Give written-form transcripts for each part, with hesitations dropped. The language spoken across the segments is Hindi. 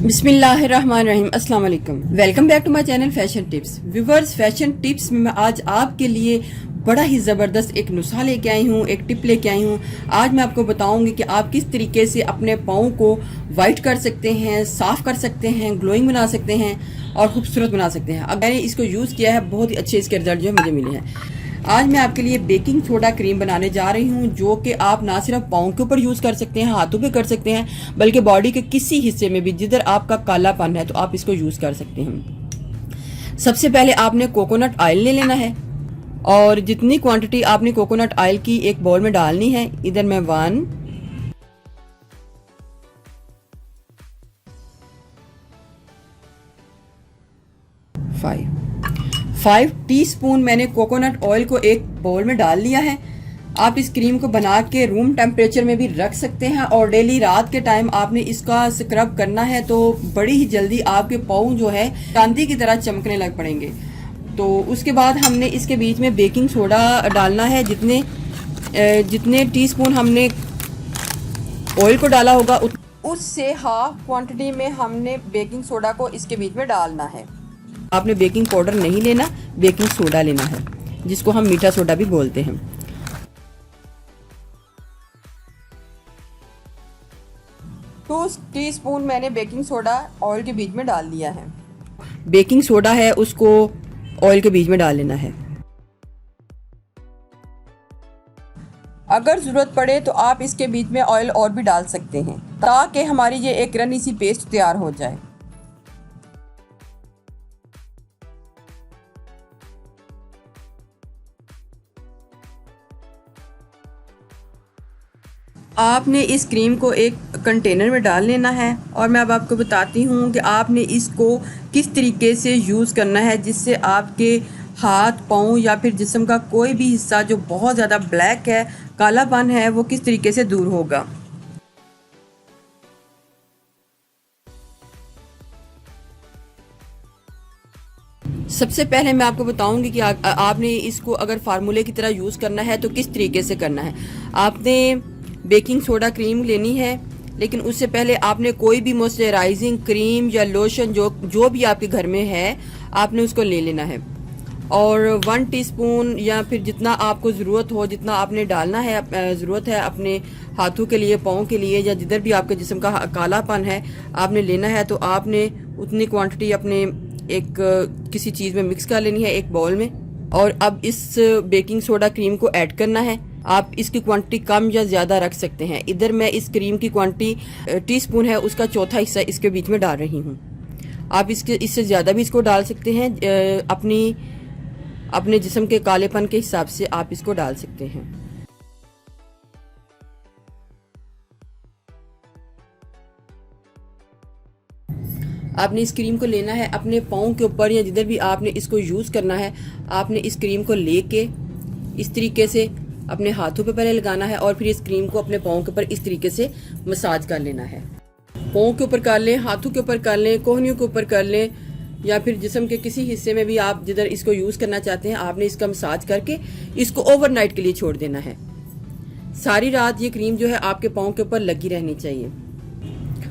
बिस्मिल्लाहिर्रहमानिर्रहीम, अस्सलाम वालेकुम। Welcome back to my channel fashion tips. Viewers, fashion tips में मैं आज आपके लिए बड़ा ही ज़बरदस्त एक नुस्खा लेके आई हूँ, एक टिप लेके आई हूँ। आज मैं आपको बताऊंगी कि आप किस तरीके से अपने पाँव को वाइट कर सकते हैं, साफ़ कर सकते हैं, ग्लोइंग बना सकते हैं और खूबसूरत बना सकते हैं। अब मैंने इसको यूज़ किया है, बहुत ही अच्छे इसके रिजल्ट जो मुझे मिले हैं। आज मैं आपके लिए बेकिंग सोडा क्रीम बनाने जा रही हूँ, जो कि आप ना सिर्फ पाँव के ऊपर यूज़ कर सकते हैं, हाथों पे कर सकते हैं, बल्कि बॉडी के किसी हिस्से में भी जिधर आपका कालापन है तो आप इसको यूज़ कर सकते हैं। सबसे पहले आपने कोकोनट ऑयल ले लेना है और जितनी क्वांटिटी आपने कोकोनट ऑयल की एक बाउल में डालनी है। इधर मैं 5 टीस्पून मैंने कोकोनट ऑयल को एक बाउल में डाल लिया है। आप इस क्रीम को बना के रूम टेम्परेचर में भी रख सकते हैं और डेली रात के टाइम आपने इसका स्क्रब करना है तो बड़ी ही जल्दी आपके पाँव जो है चांदी की तरह चमकने लग पड़ेंगे। तो उसके बाद हमने इसके बीच में बेकिंग सोडा डालना है। जितने टीस्पून हमने ऑयल को डाला होगा उससे हाफ क्वांटिटी में हमने बेकिंग सोडा को इसके बीच में डालना है। आपने बेकिंग पाउडर नहीं लेना, बेकिंग सोडा लेना है, जिसको हम मीठा सोडा भी बोलते हैं। टू टीस्पून मैंने बेकिंग सोडा ऑयल के बीच में डाल दिया है। बेकिंग सोडा है उसको ऑयल के बीच में डाल लेना है। अगर ज़रूरत पड़े तो आप इसके बीच में ऑयल और भी डाल सकते हैं ताकि हमारी ये एक रनी सी पेस्ट तैयार हो जाए। आपने इस क्रीम को एक कंटेनर में डाल लेना है और मैं अब आपको बताती हूँ कि आपने इसको किस तरीके से यूज़ करना है जिससे आपके हाथ, पाँव या फिर जिस्म का कोई भी हिस्सा जो बहुत ज़्यादा ब्लैक है, कालापन है, वो किस तरीके से दूर होगा। सबसे पहले मैं आपको बताऊंगी कि आपने इसको अगर फार्मूले की तरह यूज़ करना है तो किस तरीके से करना है। आपने बेकिंग सोडा क्रीम लेनी है, लेकिन उससे पहले आपने कोई भी मॉइस्चराइजिंग क्रीम या लोशन जो भी आपके घर में है आपने उसको ले लेना है और 1 टीस्पून या फिर जितना आपको ज़रूरत हो, जितना आपने डालना है, ज़रूरत है अपने हाथों के लिए, पाँव के लिए या जिधर भी आपके जिस्म का कालापन है आपने लेना है, तो आपने उतनी क्वांटिटी अपने एक किसी चीज़ में मिक्स कर लेनी है, एक बाउल में। और अब इस बेकिंग सोडा क्रीम को ऐड करना है। आप इसकी क्वांटिटी कम या ज़्यादा रख सकते हैं। इधर मैं इस क्रीम की क्वांटिटी टीस्पून है उसका चौथा हिस्सा इसके बीच में डाल रही हूँ। आप इससे ज़्यादा भी इसको डाल सकते हैं, अपने जिस्म के कालेपन के हिसाब से आप इसको डाल सकते हैं। आपने इस क्रीम को लेना है अपने पाँव के ऊपर या जिधर भी आपने इसको यूज़ करना है, आपने इस क्रीम को लेके इस तरीके से अपने हाथों पे पहले लगाना है और फिर इस क्रीम को अपने पाँव के ऊपर इस तरीके से मसाज कर लेना है। पाँव के ऊपर कर लें, हाथों के ऊपर कर लें, कोहनियों के ऊपर कर लें या फिर जिस्म के किसी हिस्से में भी आप जिधर इसको यूज़ करना चाहते हैं, आपने इसका मसाज करके इसको ओवरनाइट के लिए छोड़ देना है। सारी रात ये क्रीम जो है आपके पाँव के ऊपर लगी रहनी चाहिए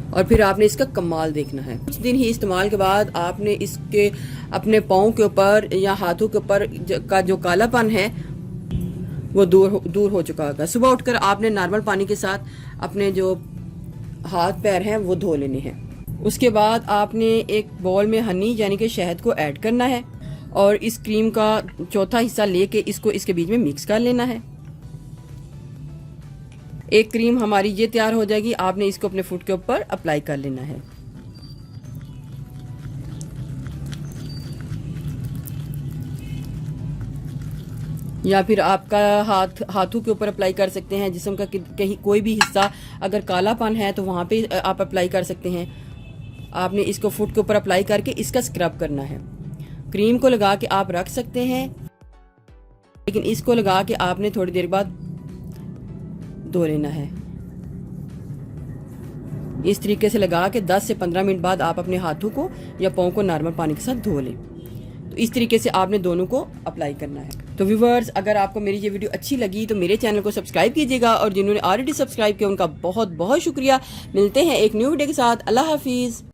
और फिर आपने इसका कमाल देखना है। कुछ दिन ही इस्तेमाल के बाद आपने इसके अपने पाँव के ऊपर या हाथों के ऊपर का जो कालापन है वो दूर हो चुका होगा। सुबह उठकर आपने नॉर्मल पानी के साथ अपने जो हाथ पैर हैं वो धो लेने हैं। उसके बाद आपने एक बाउल में हनी यानी कि शहद को ऐड करना है और इस क्रीम का चौथा हिस्सा लेके इसको इसके बीच में मिक्स कर लेना है। एक क्रीम हमारी ये तैयार हो जाएगी। आपने इसको अपने फुट के ऊपर अप्लाई कर लेना है। या फिर आपका हाथों के ऊपर अप्लाई कर सकते हैं। जिस्म का कहीं कोई भी हिस्सा अगर कालापन है तो वहाँ पे आप अप्लाई कर सकते हैं। आपने इसको फुट के ऊपर अप्लाई करके इसका स्क्रब करना है। क्रीम को लगा के आप रख सकते हैं, लेकिन इसको लगा के आपने थोड़ी देर बाद धो लेना है। इस तरीके से लगा के 10 से 15 मिनट बाद आप अपने हाथों को या पाँव को नॉर्मल पानी के साथ धो लें। तो इस तरीके से आपने दोनों को अप्लाई करना है। तो व्यूअर्स, अगर आपको मेरी ये वीडियो अच्छी लगी तो मेरे चैनल को सब्सक्राइब कीजिएगा और जिन्होंने ऑलरेडी सब्सक्राइब किया उनका बहुत बहुत शुक्रिया। मिलते हैं एक न्यू वीडियो के साथ। अल्लाह हाफिज़।